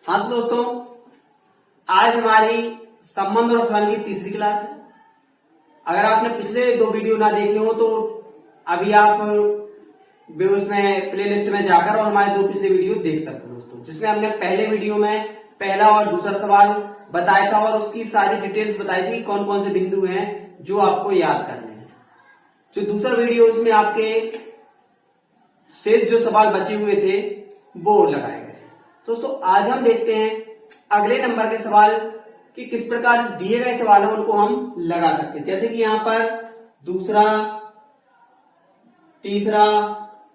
हाँ तो दोस्तों, आज हमारी संबंध और फलन की तीसरी क्लास है। अगर आपने पिछले दो वीडियो ना देखे हो तो अभी आप उसमें प्लेलिस्ट में जाकर और हमारे दो पिछले वीडियो देख सकते हो दोस्तों, जिसमें हमने पहले वीडियो में पहला और दूसरा सवाल बताया था और उसकी सारी डिटेल्स बताई थी, कौन कौन से बिंदु हैं जो आपको याद करने हैं। जो दूसरा वीडियो उसमें आपके शेष जो सवाल बचे हुए थे वो लगाए गए। दोस्तों आज हम देखते हैं अगले नंबर के सवाल कि किस प्रकार दिए गए सवाल हैं उनको हम लगा सकते हैं। जैसे कि यहां पर दूसरा, तीसरा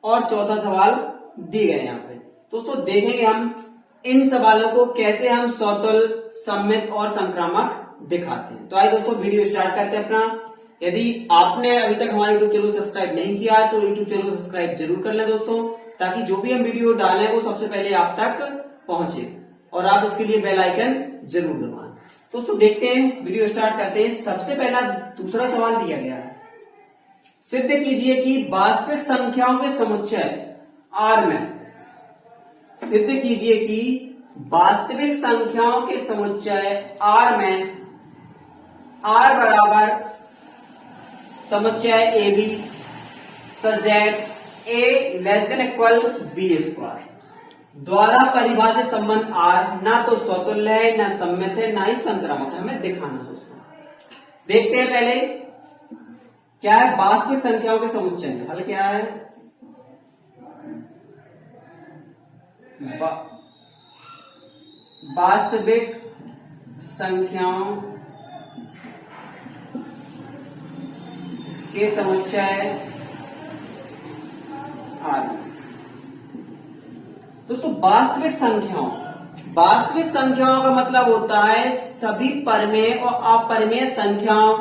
और चौथा सवाल दिए गए यहाँ पे। दोस्तों देखेंगे हम इन सवालों को कैसे हम सौतुल, सम्मित और संक्रामक दिखाते हैं। तो आइए दोस्तों वीडियो स्टार्ट करते हैं अपना। यदि आपने अभी तक हमारे यूट्यूब चैनल सब्सक्राइब नहीं किया है तो यूट्यूब चैनल सब्सक्राइब जरूर कर लें दोस्तों, ताकि जो भी हम वीडियो डालें वो सबसे पहले आप तक पहुंचे और आप इसके लिए बेल आइकन जरूर दबाएं। दोस्तों देखते हैं, वीडियो स्टार्ट करते हैं। सबसे पहला दूसरा सवाल दिया गया है, सिद्ध कीजिए कि वास्तविक संख्याओं के समुच्चय आर में, सिद्ध कीजिए कि वास्तविक संख्याओं के समुच्चय आर में आर बराबर समुच्चय A B such that A less than equal B square द्वारा परिभाषित संबंध आर ना तो स्वतुल्य है, ना सम्मित है, ना ही संक्रामक है, हमें दिखाना दोस्तों। देखते हैं पहले क्या है वास्तविक संख्याओं के समुच्चय में। हल क्या है, वास्तविक संख्याओं के समुच्चय आर। दोस्तों वास्तविक संख्याओं का मतलब होता है सभी परमेय और अपरिमेय संख्याओं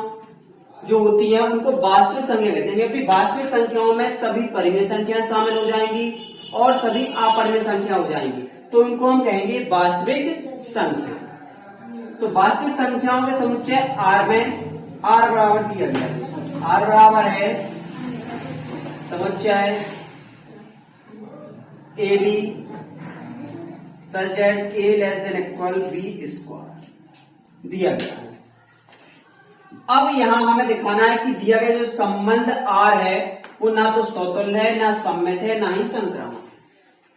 जो होती है उनको वास्तविक संख्या कहते हैं। क्योंकि वास्तविक संख्याओं में सभी परिमेय संख्याएं शामिल हो जाएंगी और सभी अपरिमेय संख्या हो जाएंगी, तो इनको हम कहेंगे वास्तविक संख्या। तो वास्तविक संख्याओं के समुच्चय आर में आर बराबर दिया गया है। आर बराबर है समुच्चय A B such that A less than equal B square दिया गया है। अब यहां हमें दिखाना है कि दिया गया जो संबंध आर है वो ना तो स्वतुल्य है, ना सम्मित है, ना ही संक्रामक है।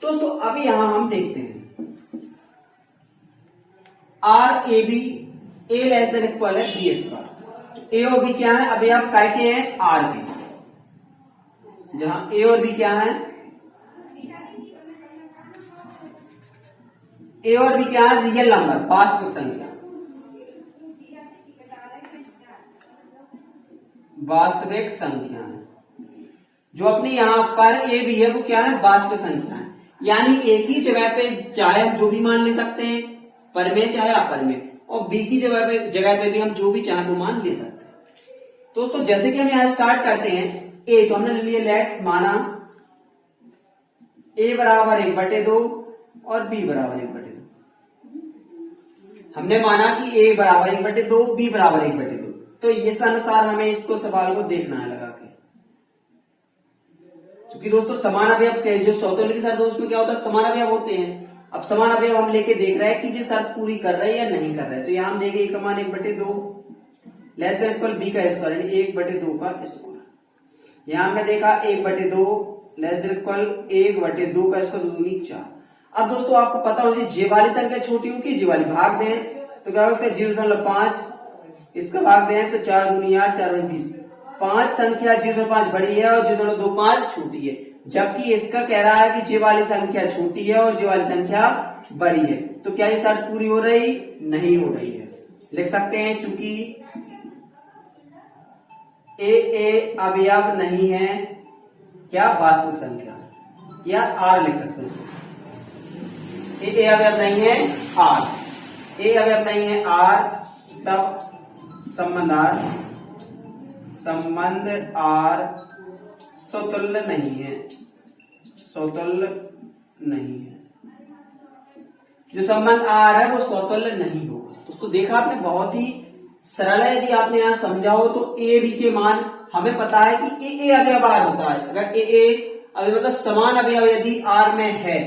तो अब यहां हम देखते हैं R A B A less than equal है बी स्क्वायर। ए और बी क्या है, अभी आप कहते हैं आर बी, जहां ए और बी क्या है, ए और बी क्या है, रियल नंबर वास्तविक संख्या, वास्तविक संख्या है। जो अपनी यहां पर ए बी है वो क्या है, वास्तविक संख्या है। यानी एक ही जगह पे चाहे हम जो भी मान ले सकते हैं, परमेय चाहे अपरमेय, और बी की जगह पे भी हम जो भी चाहे वो मान ले सकते हैं। दोस्तों जैसे कि हम यहां स्टार्ट करते हैं, ए तो हमने ले लिया लेट, माना ए बराबर 1/2 और बी बराबर 1/2। हमने माना कि ए बराबर 1/2, बी बराबर 1/2, तो इस अनुसार हमें इसको सवाल को देखना है लगा के। क्योंकि दोस्तों समान अवयव के जो सौतुल्य के साथ उसमें क्या होता है, समान अवयव होते हैं। अब समान अवयव हम लेके देख रहे हैं कि ये शर्त पूरी कर रहे हैं या नहीं कर रहे हैं। तो यहां हम देखें ए का मान 1/2 लेस देन इक्वल बी का स्क्वायर, यानी 1/2 का स्क्वायर। यहां हमने देखा 1/2 लेस देन इक्वल 1/2 का स्क्वायर, 2 दूनी 4। अब दोस्तों आपको पता होना चाहिए जे वाली संख्या छोटी हो कि जे वाली भाग दें, तो क्या होगा 0.5 इसका भाग दें तो 4 दूनी 8, 4 20। 5 संख्या 0.5 बड़ी है और 0.25 छोटी है, जबकि इसका कह रहा है कि जे वाली संख्या छोटी है और जे वाली संख्या बड़ी है। तो क्या ये शर्त पूरी हो रही, नहीं हो रही है। लिख सकते हैं चूंकि ए अवयव नहीं है क्या, वास्तविक संख्या, या आर लिख सकते हैं। ए अवयव नहीं है आर, ए अवयव नहीं है आर, तब संबंध आर स्वतुल्य नहीं है, स्वतुल्य नहीं है। जो संबंध आर है वो स्वतुल्य नहीं होगा। उसको देखा आपने, बहुत ही सरल है। यदि आपने यहां समझा हो तो ए बी के मान हमें पता है कि ए अवयव आर होता है। अगर ए अभी मतलब समान अवयव यदि आर में है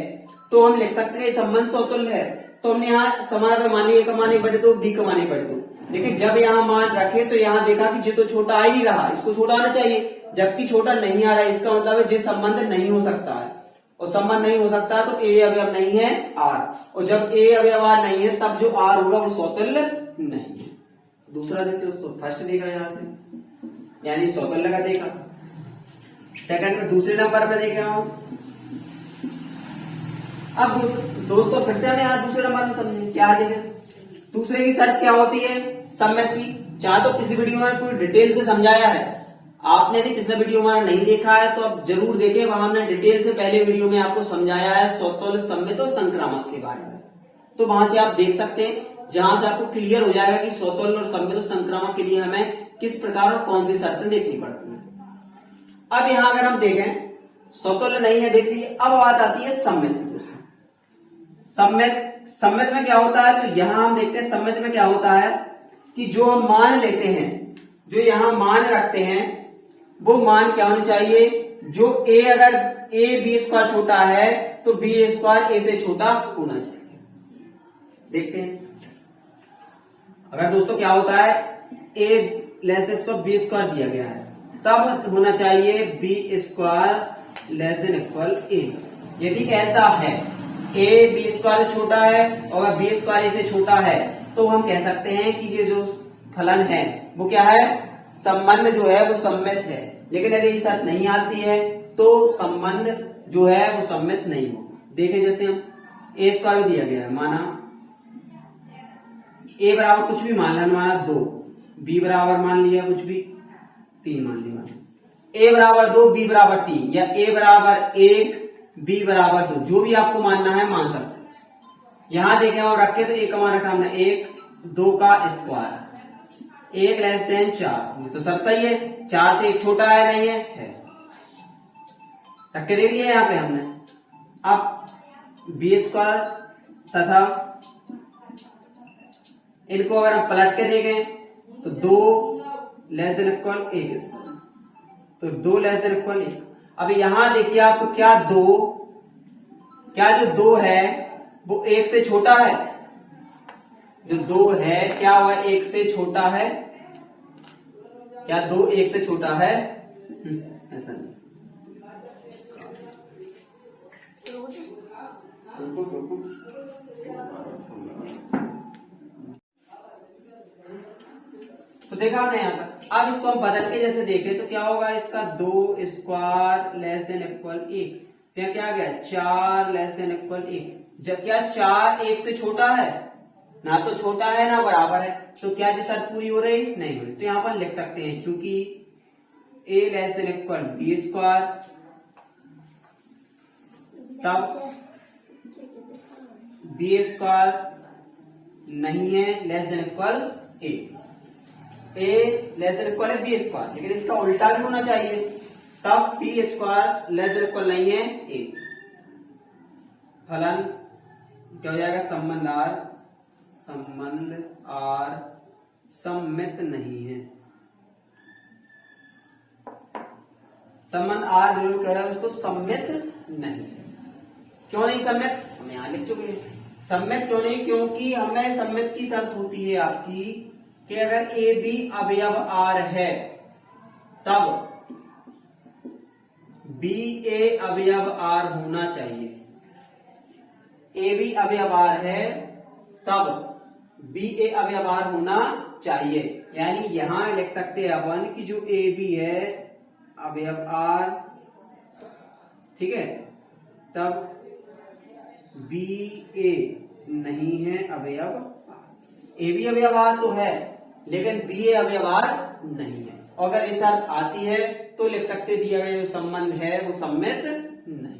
तो हम लिख सकते हैं संबंध स्वतुल्य है। तो हमने यहाँ समानांतर मान लिया, ए का मान 1/2, बी का मान 1/2। लेकिन जब यहाँ मान रखे तो यहाँ देखा कि ये तो छोटा आ ही नहीं रहा, इसको छोटा आना चाहिए, जबकि छोटा नहीं आ रहा है। इसका मतलब है ये संबंध नहीं हो सकता है, और संबंध नहीं हो सकता तो ए अवयव नहीं है आर, और जब ए अवयव आर नहीं है तब जो आर होगा वो समतुल्य नहीं है। दूसरा देखते दोस्तों, फर्स्ट देखा यहाँ से यानी समतुल्य का देखा। सेकंड में दूसरे नंबर पे देखे हम। अब दोस्तों फिर से हमें यहाँ दूसरे नंबर में समझें क्या देखें। दूसरे की शर्त क्या होती है सम्मित की, चाहे तो पिछली वीडियो में पूरी डिटेल से समझाया है। आपने यदि पिछला वीडियो हमारा नहीं देखा है तो आप जरूर देखें, वहां हमने डिटेल से पहले वीडियो में आपको समझाया है समतुल्य, सम्मित और संक्रामक के बारे में। तो वहां से आप देख सकते हैं, जहां से आपको क्लियर हो जाएगा कि समतुल्य और सम्मित और संक्रामक के लिए हमें किस प्रकार और कौन सी शर्तें देखनी पड़ती है। अब यहां अगर हम देखें समतुल्य नहीं है, देख लीजिए। अब बात आती है सम्मित। सम्मित में क्या होता है, तो यहां हम देखते हैं सम्मित में क्या होता है कि जो हम मान लेते हैं, जो यहां मान रखते हैं, वो मान क्या होना चाहिए, जो a अगर a b² छोटा है तो b² a से छोटा होना चाहिए। देखते हैं अगर दोस्तों क्या होता है, a लेस इसको b² दिया गया है, तब होना चाहिए b² less than equal a। यदि ऐसा है a b² से छोटा है और b² a से छोटा है, तो हम कह सकते हैं कि ये जो फलन है वो क्या है, संबंध जो है वो सम्मित है। लेकिन यदि ये शर्त नहीं आती है तो संबंध जो है वो सम्मित नहीं हो। देखें जैसे हम a² भी दिया गया है, माना a बराबर कुछ भी मान लिया, माना 2, b बराबर मान लिया कुछ भी 3 मान लिया, a बराबर 2 b बराबर 3 या a बराबर 1 b बराबर 2, जो भी आपको मानना है मान सकते हैं। यहां देखें और रखे तो a का मान रखा हमने 1, 2 का स्क्वायर, 1 लेस देन 4, तो सब सही है। 4 से 1 छोटा है नहीं है, रख के देख लिया यहाँ पे हमने। अब b² तथा इनको अगर हम पलट के देखें तो 2 लेस देन इक्वल 1 स्क्वायर, तो 2 लेस देन इक्वल 1। अब यहां देखिए आपको क्या जो 2 है वो 1 से छोटा है, जो 2 है क्या हुआ 1 से छोटा है, क्या 2 1 से छोटा है, ऐसा नहीं। तो देखा हमने यहां तक। अब इसको हम बदल के जैसे देखें तो क्या होगा, इसका 2² लेस देन इक्वल 1, क्या क्या आ गया 4 लेस देन इक्वल 1। जब क्या 4 1 से छोटा है, ना तो छोटा है ना बराबर है, तो क्या ये शर्त पूरी हो रही, नहीं हो रही। तो यहां पर लिख सकते हैं चूंकि a less than equal b², तब b² नहीं है less than equal a less than equal है b², लेकिन इसका उल्टा भी होना चाहिए, तब b² लेस देन इक्वल नहीं है a। फलन क्या हो जाएगा, संबंध आर सम्मित नहीं है। संबंध आर जो कह रहा है उसको सम्मित नहीं है। क्यों नहीं सम्मित, हम यहां लिख चुके हैं। सम्मित क्यों नहीं, क्योंकि हमें सम्मित की शर्त होती है आपकी कि अगर ए बी अवयव आर है तब बी ए अवयव आर होना चाहिए। ए बी अवयव आर है तब बी ए अवयव आर होना चाहिए। यानी यहां लिख सकते हैं अपन कि जो ए बी है अवयव आर, ठीक है, तब बी ए नहीं है अवयव आर। ए बी अवयव आर तो है लेकिन बी ए अवयव आर नहीं है। अगर ये शर्त आती है तो लिख सकते दिया गया जो संबंध है वो सम्मित नहीं है।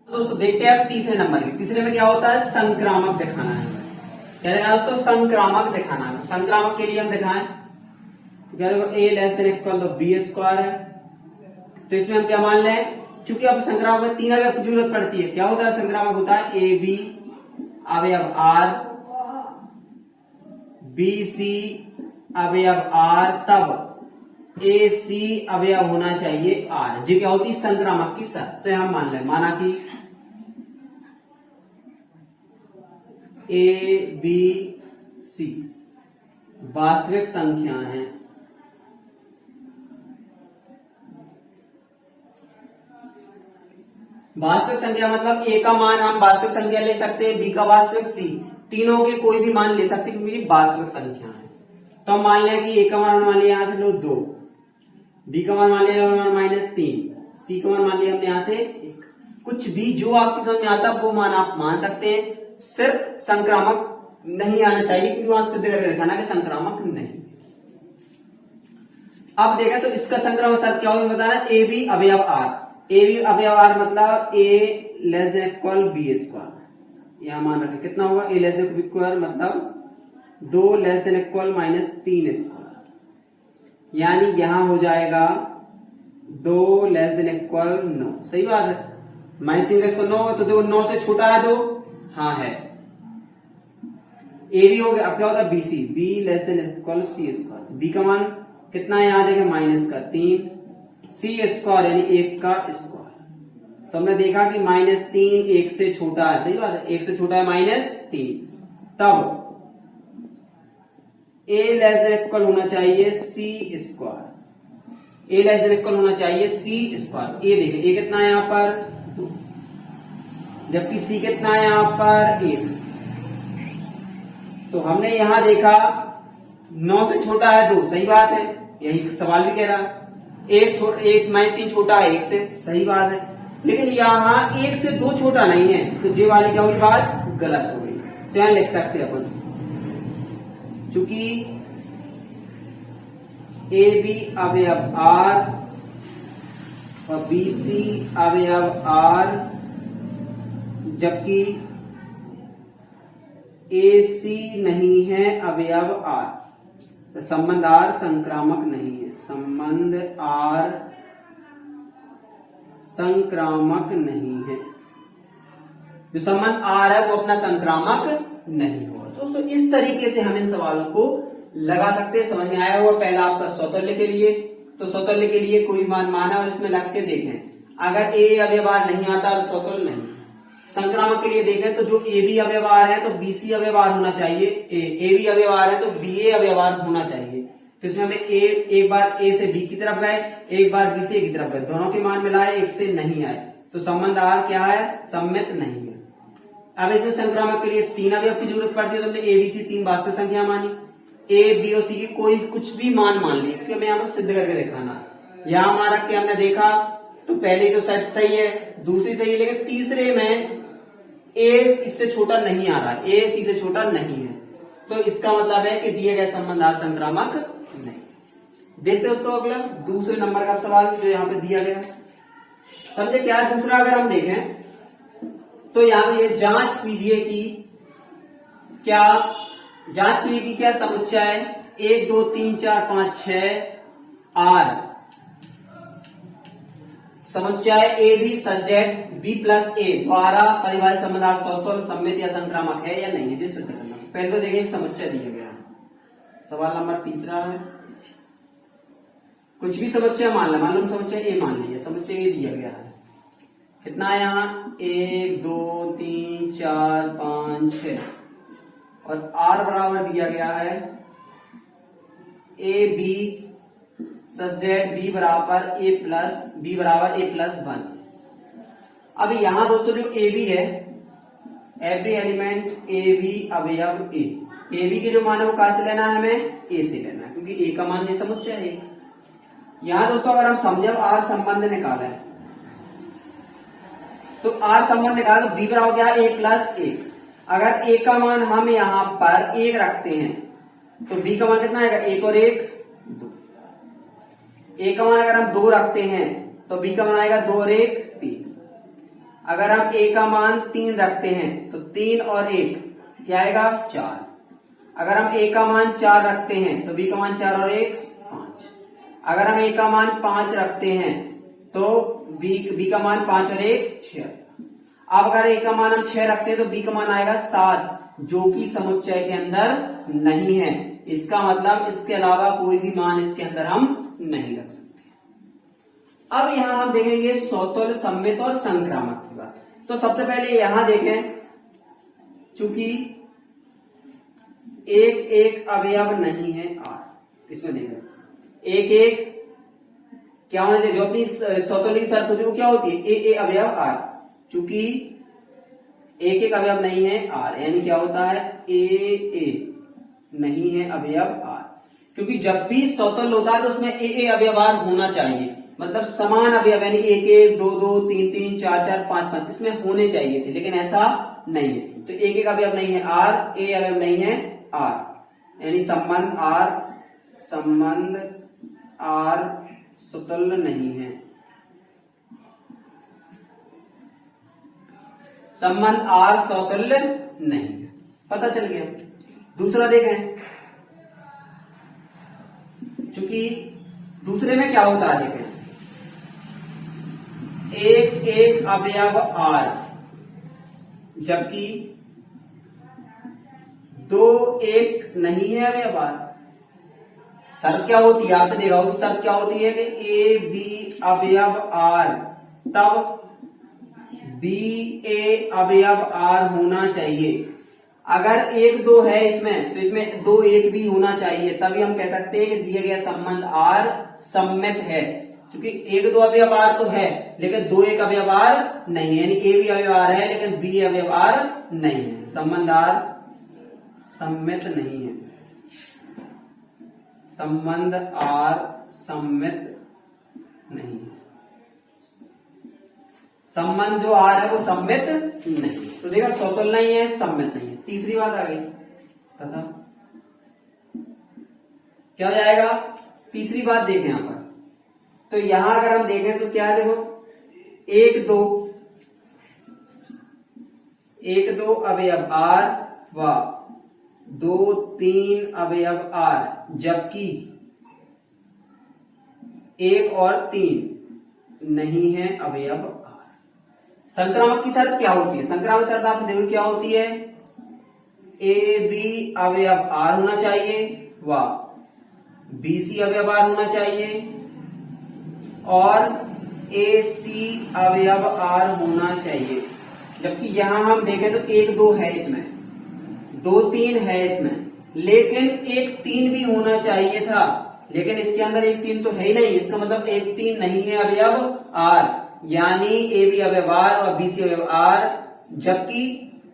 तो दोस्तों देखते हैं अब तीसरे नंबर के। तीसरे में क्या होता है, संक्रामक दिखाना है। क्या दिखाना है दोस्तों, संक्रामक दिखाना है। संक्रामक के लिए हम दिखाएं तो क्या देखो a लेस देन इक्वल तो b² है, तो इसमें हम क्या मान लें, क्योंकि अब संक्रामक में 3 अवयव की जरूरत पड़ती है। क्या होता है संक्रामक, होता है ए बी अवयव आर, बी सी अवयव आर, तब ए सी अवयव होना चाहिए आर। जी क्या होती है संक्रामक की शर्त। तो हम मान लें, माना कि ए बी सी वास्तविक संख्या हैं। वास्तविक संख्या मतलब ए का मान हम वास्तविक संख्या ले सकते हैं, बी का वास्तविक, सी, तीनों के कोई भी मान ले सकते हैं क्योंकि ये वास्तविक संख्या है। तो हम मान लें कि ए का मान मान लिया यहां से लो 2, बी का मान लिया -3, सी का मान लिया हमने यहां से 1। कुछ भी जो आपकी समझ में आता वो मान आप मान सकते हैं, सिर्फ संक्रामक नहीं आना चाहिए क्योंकि वहां सिद्ध करके दिखाना कि संक्रामक नहीं। अब देखें तो इसका संक्रामक शर्त क्या होगी बताना, ए बी अवयव आर। ए बी अवयव आर मतलब A less than equal B square, यहां मान रखें कितना होगा, ए लेस देन इक्वल मतलब 2 लेस देन इक्वल -3 स्क्वायर, यानी यहां हो जाएगा 2 लेस देन इक्वल 9। सही बात है, -3 का 9 तो देखो 9 से छोटा है 2, हाँ है। ए बी हो गया, अब क्या होता है B C, B less than equal C square, B का मान कितना है यहां देखें -3, सी स्क्वायर यानी 1 का स्क्वायर। तो हमने देखा कि -3 1 से छोटा है, सही बात है, 1 से छोटा है -3, तब ए लेस देन इक्वल होना चाहिए सी स्क्वायर, ए लेस देन इक्वल होना चाहिए सी स्क्वायर। ए देखें ए कितना है यहां पर 2, जबकि सी कितना है यहां पर 1। तो हमने यहां देखा 9 से छोटा है 2, सही बात है, यही सवाल भी कह रहा है। एक -3 छोटा है 1 से, सही बात है, लेकिन यहां 1 से 2 छोटा नहीं है, तो जे वाली क्या होगी बात गलत हो गई। तो यहां लिख सकते हैं अपन, चूंकि ए बी अवयव आर और बी सी अवयव आर, जबकि ए सी नहीं है अवयव आर, तो संबंध आर संक्रामक नहीं है, संबंध आर संक्रामक नहीं है, जो संबंध आर है वो अपना संक्रामक नहीं होगा। दोस्तों इस तरीके से हम इन सवालों को लगा सकते हैं। समझ में आया होगा। पहला आपका स्वतुल्य के लिए, तो स्वतुल्य के लिए कोई मान माना और इसमें लग के देखें, अगर ए अव्यवहार नहीं आता तो स्वतुल्य नहीं। संक्रामक के लिए देखें तो जो ए बी अव्यवहार है तो बी सी अव्यवहार होना चाहिए, ए बी अव्यवहार है तो बी ए अव्यवहार होना चाहिए। तो इसमें हमें एक बार ए से बी की तरफ गए, एक बार बी से ए की तरफ गए, दोनों के मान मिलाए, एक से नहीं आए, तो संबंध आर क्या है, सम्मित नहीं है। अब इसमें संक्रामक के लिए 3 अवयव की जरूरत पड़ती है, तो हमने ए बी सी 3 वास्तविक संख्या मानी, ए बी और सी की कोई कुछ भी मान लिए, क्योंकि हमें यहाँ पर सिद्ध करके दिखाना। यहां मान रख के हमने देखा तो पहले तो सही है, दूसरी सही है, लेकिन तीसरे में ए इससे छोटा नहीं आ रहा, ए सी से छोटा नहीं है, तो इसका मतलब है कि दिए गए संबंध आर संक्रामक नहीं। देखते हैं दोस्तों अगला दूसरे नंबर का सवाल जो यहाँ पे दिया गया, समझे क्या है दूसरा। अगर हम देखें तो यहाँ पे ये जांच कीजिए कि क्या समुच्चय 1 2 3 4 5 6 आर समुच्चय A B such that B plus A द्वारा परिभाषित संबंध आर स्वतंत्र सम्मित या संक्रामक है या नहीं है, जिससे करना। पहले तो देखिए समुच्चय दिया गया, सवाल नंबर तीसरा है, कुछ भी समुच्चय मान लो समुच्चय ए मान लीजिए, समुच्चय ए दिया गया है, कितना है यहाँ 1 2 3 4 5 6 और आर बराबर दिया गया है A B such that B बराबर ए प्लस 1। अब यहां दोस्तों जो ए बी है, एवरी एलिमेंट ए बी अवयव ए बी के जो मान है वो कहां से लेना है, हमें ए से लेना है, क्योंकि ए का मान ये समुच्चय है। यहां दोस्तों अगर हम समझे आर संबंध निकाला है तो आर संबंध निकाला तो बी बराबर क्या है ए प्लस 1। अगर ए का मान हम यहां पर 1 रखते हैं तो बी का मान कितना आएगा, 1 और 1 2। ए का मान अगर हम 2 रखते हैं तो बी का मान आएगा 2 और 1 3। अगर हम ए का मान 3 रखते हैं तो 3 और 1 क्या आएगा 4। अगर हम ए का मान 4 रखते हैं तो बी का मान 4 और 1 5। अगर हम ए का मान 5 रखते हैं तो बी का मान 5 और 1 6। अब अगर ए का मान हम 6 रखते हैं तो बी का मान आएगा 7, जो कि समुच्चय के अंदर नहीं है। इसका मतलब इसके अलावा कोई भी मान इसके अंदर हम नहीं रख सकते। अब यहां हम देखेंगे स्वतुल्य, सम्मित और संक्रामक की बात। तो सबसे पहले यहां देखें, चूंकि एक एक अवयव नहीं है आर। इसमें देखो एक एक क्या होना चाहिए, जो अपनी स्वतंत्र की शर्त होती है वो क्या होती है, ए अवयव आर। चूंकि एक एक अवयव नहीं है आर, यानी क्या होता है ए नहीं है अवयव आर। क्योंकि जब भी स्वतंत्र होता है तो उसमें ए अवयव आर होना चाहिए, मतलब समान अवयव, यानी एक एक दो दो तीन तीन चार चार पांच पांच इसमें होने चाहिए थे, लेकिन ऐसा नहीं है। तो एक एक अवयव नहीं है आर, ए अवयव नहीं है आर, यानी संबंध आर स्वतंत्र नहीं है। संबंध आर स्वतंत्र नहीं है, पता चल गया। दूसरा देखें, चूंकि दूसरे में क्या होता है देखें, एक एक अवयव आर, जबकि दो एक नहीं है अवयव आर। शर्त क्या होती है, आपने देखा होगा शर्त क्या होती है कि ए बी अवयव आर, तब बी ए अवयव आर होना चाहिए। अगर एक दो है इसमें तो इसमें दो एक भी होना चाहिए, तभी हम कह सकते हैं कि दिया गया संबंध आर सम्मित है। क्योंकि एक दो अवयव आर तो है लेकिन दो एक अवयव आर नहीं है, यानी ए भी अवयव आर है लेकिन बी अवयव आर नहीं है। संबंध आर सम्मित नहीं है, संबंध आर सम्मित नहीं है, संबंध जो आर है वो सम्मित नहीं है। तो देखा स्वतंत्र नहीं है, सम्मित नहीं है। तीसरी बात आ गई, तथा क्या हो जाएगा, तीसरी बात देखें यहां पर। तो यहां अगर हम देखें तो क्या है, देखो एक दो अवयव आर व दो तीन अवयव आर, जबकि एक और तीन नहीं है अवयव आर। संक्रामक की शर्त क्या होती है, संक्रामक शर्त आप देखो क्या होती है, ए बी अवयव आर होना चाहिए व बी सी अवयव आर होना चाहिए और ए सी अवयव आर होना चाहिए। जबकि यहां हम देखें तो एक दो है इसमें, दो तीन है इसमें, लेकिन एक तीन भी होना चाहिए था, लेकिन इसके अंदर एक तीन तो है ही नहीं। इसका मतलब एक तीन नहीं है अवयव आर, यानी ए बी अवयव आर और बी सी अवयव आर, जबकि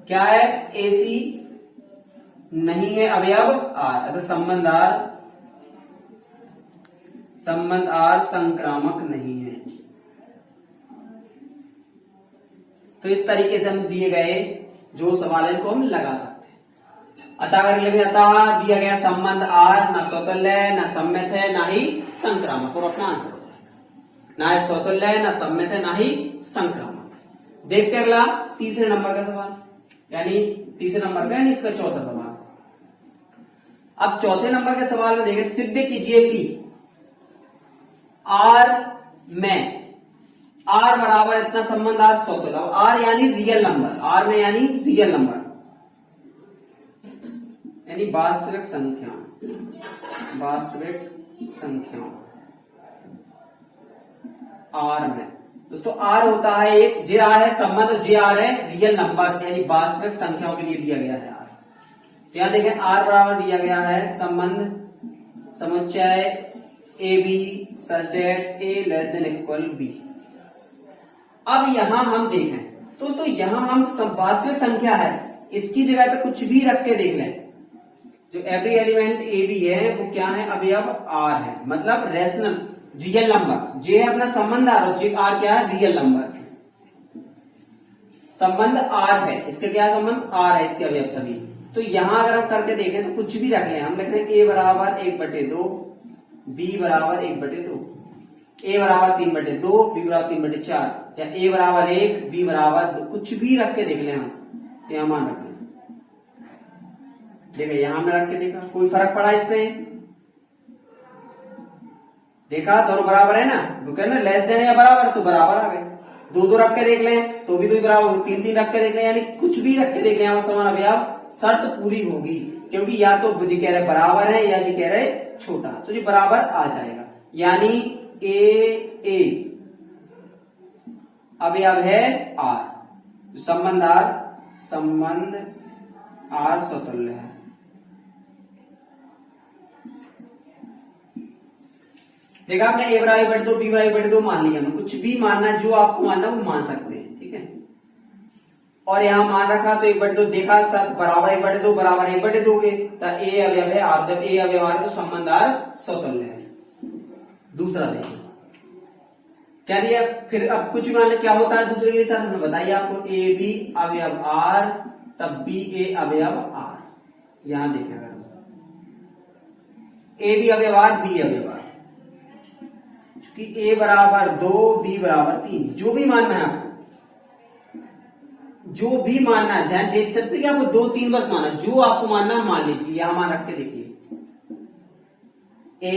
क्या है ए सी नहीं है अवयव आर। तो संबंध आर संक्रामक नहीं है। तो इस तरीके से हम दिए गए जो सवाल है इनको हम लगा सकते हैं। अतः अतः दिया गया संबंध आर ना स्वतंत्र है, ना सम्मित है, ना ही संक्रामक, और अपना आंसर होता है ना स्वतंत्र है, ना सम्मित है, ना ही संक्रामक। देखते अगला तीसरे नंबर का सवाल, यानी तीसरे नंबर का यानी इसका चौथा सवाल। अब चौथे नंबर के सवाल में देखें, सिद्ध कीजिए कि आर में आर बराबर इतना संबंध आर स्वतंत्र, आर यानी रियल नंबर, आर में यानी रियल नंबर यानी वास्तविक संख्या आर में। दोस्तों आर होता है एक, जे आर है संबंध, जे आर है रियल नंबर से यानी वास्तविक संख्याओं के लिए दिया गया है आर। तो यहां देखें आर बराबर दिया गया है संबंध समुच्चय A B such that A less than equal B. अब यहां हम देखें दोस्तों, यहां हम वास्तविक संख्या है, इसकी जगह पे कुछ भी रख के देख लें, जो एवरी एलिमेंट ए बी है वो क्या है अवयव आर है, मतलब रेशनल रियल नंबर्स। जे है अपना संबंध आर और जे आर क्या है रियल नंबर्स। संबंध आर है, इसके क्या संबंध आर है, इसके अवयव सभी। तो यहां अगर हम करके देखें तो कुछ भी रख लें, हम लिख रहे हैं ए बराबर 1/2, बी बराबर 1/2, ए बराबर 3/2, बी बराबर 3/4, या ए बराबर 1, बी बराबर 2, कुछ भी रख के देख लें हम, यहां मान रखें। देखिए यहां हमने रख के देखा, कोई फर्क पड़ा इसमें, देखा दोनों बराबर है ना, तो कहना लेस देन या बराबर, तो बराबर आ गए। दो दो रख के देख लें तो भी दो बराबर, तीन तीन रख के देख लें, यानी कुछ भी रख के देख लें समान अवयव, शर्त पूरी होगी। क्योंकि या तो जी कह रहे बराबर है या जी कह रहे छोटा, तो जी बराबर आ जाएगा, यानी ए अवयव है आर, संबंध आर स्वतुल्य है। देखा आपने, ए बराबर बटे 2, बी बराबर बटे 2 मान लिया, कुछ भी मानना, जो आपको मानना वो मान सकते हैं, ठीक है। और यहाँ मान रखा तो 1/2 देखा, सर बराबर 1/2 बराबर 1/2 के, तो ए अवयव है आर, जब ए अवयव आर तो संबंध आर स्वतुल्य है। दूसरा देखिए क्या दिया, फिर अब कुछ भी मान ले क्या होता है दूसरे के साथ, हमने बताइए आपको, ए बी अवयव आर तब बी ए अवयव आर। यहां देखें अगर ए बी अवयव आर बी अवयव आर, कि ए बराबर 2 बी बराबर 3, जो भी मानना है आपको, जो भी मानना है, ध्यान देख सकते कि आपको 2 3 बस मानना, जो आपको मानना है मान लीजिए। यहां मान रख के देखिए, ए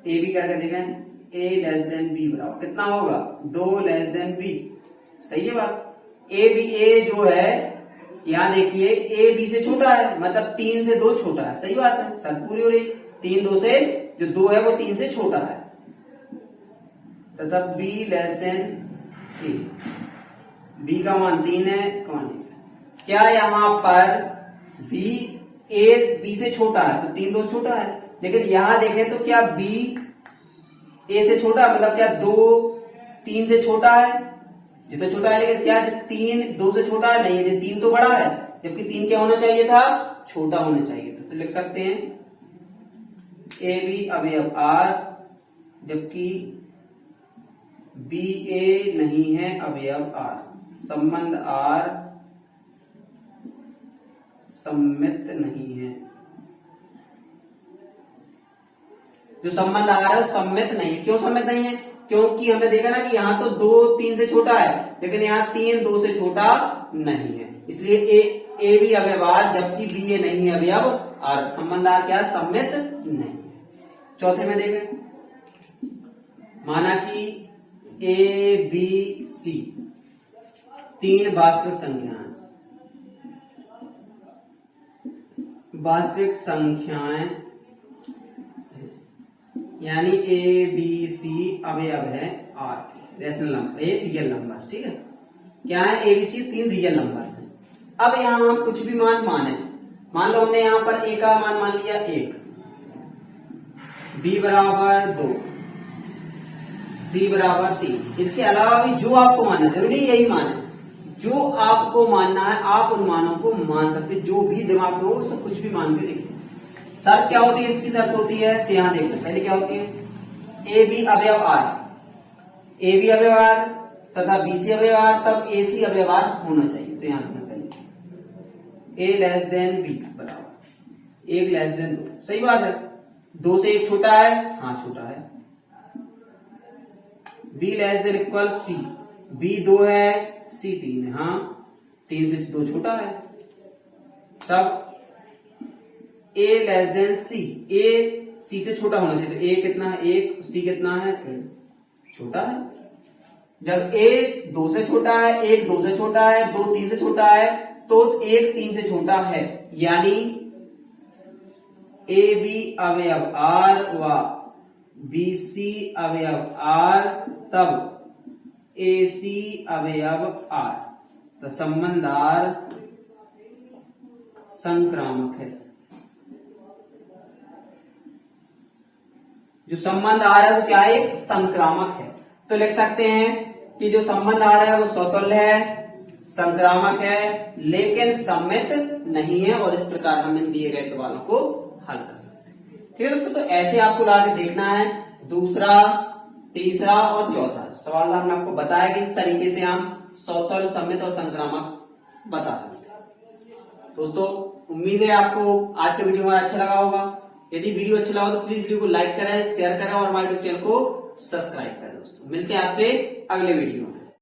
बी करके देखें, ए लेस देन बी बराबर कितना होगा, 2 लेस देन बी, सही है बात। ए बी ए जो है, यहां देखिए ए बी से छोटा है, मतलब 3 से 2 छोटा है, सही बात है, सर पूरी हो रही। 3 2 से जो 2 है वो 3 से छोटा है, तथा B less than A, B का मान 3 है, कौन है क्या, यहां पर बी ए बी से छोटा है तो 3 2 छोटा है, लेकिन यहां देखें तो क्या बी ए से छोटा, मतलब क्या 2 3 से छोटा है, जितना छोटा है, लेकिन क्या 3 2 से छोटा है, नहीं है, 3 तो बड़ा है, जबकि 3 क्या होना चाहिए था, छोटा होना चाहिए था। तो लिख सकते हैं ए बी अवयव आर, जबकि बी ए नहीं है अवयव आर, संबंध आर सम्मित नहीं है। जो संबंध आ रहा है सम्मित नहीं है, क्यों सम्मित नहीं है, क्योंकि हमने देखा ना कि यहाँ तो 2 3 से छोटा है, लेकिन यहाँ 3 2 से छोटा नहीं है, इसलिए ए बी अवयव आर, जबकि बी ए नहीं है अवयव आर, संबंध आर क्या सम्मित नहीं है। चौथे में देखें, माना कि ए बी सी 3 वास्तविक संख्याएं, वास्तविक संख्याएं यानी ए बी सी अवयव है R, rational number, a real number, ठीक है। क्या है, A B C 3 real number है। अब यहां हम कुछ भी माने, मान लो हमने यहां पर ए का मान लिया 1, बी बराबर 2, सी बराबर 3, इसके अलावा भी जो आपको मानना, जरूरी यही माने, जो आपको मानना है आप उन मानों को मान सकते, जो भी दिमाग में हो सब कुछ भी मान के देखिए। शर्त क्या होती है, इसकी शर्त होती है, तो यहां देखो पहले क्या होती है, ए बी अवयव आर, ए बी अवयव आर तथा बी सी अवयव आर, तब ए सी अवयव आर होना चाहिए। तो यहां पहले ए लेस देन बी बराबर 1 लेस देन 2, सही बात है, 2 से 1 छोटा है, हाँ छोटा है। B less than equal C, B 2 है सी 3 है, हाँ 3 से 2 छोटा है। तब ए लेस देन सी, ए सी से छोटा होना चाहिए, तो ए कितना है 1, सी कितना है 1, छोटा है। जब ए 2 से छोटा है, 1 2 से छोटा है, 2 3 से छोटा है, तो 1 3 से छोटा है, यानी ए बी अवयव आर व बी सी अवयव आर, तब ए सी अवयव आर, तो संबंध आर संक्रामक है। जो संबंध आ रहा है वो क्या है, संक्रामक है। तो लिख सकते हैं कि जो संबंध आ रहा है वो स्वतुल्य है, संक्रामक है, लेकिन सम्मित नहीं है, और इस प्रकार हम इन दिए गए सवालों को हल कर सकते हैं। ठीक है दोस्तों, तो ऐसे आपको ला के देखना है, दूसरा, तीसरा और चौथा सवाल हमने आपको बताया कि इस तरीके से हम स्वतुल्य, सम्मित और संक्रामक बता सकते हैं। दोस्तों उम्मीद है आपको आज का वीडियो हमारा अच्छा लगा होगा। यदि वीडियो अच्छा लगा तो प्लीज वीडियो को लाइक करें, शेयर करें और हमारे यूट्यूब चैनल को सब्सक्राइब करें। दोस्तों मिलते हैं आपसे अगले वीडियो में।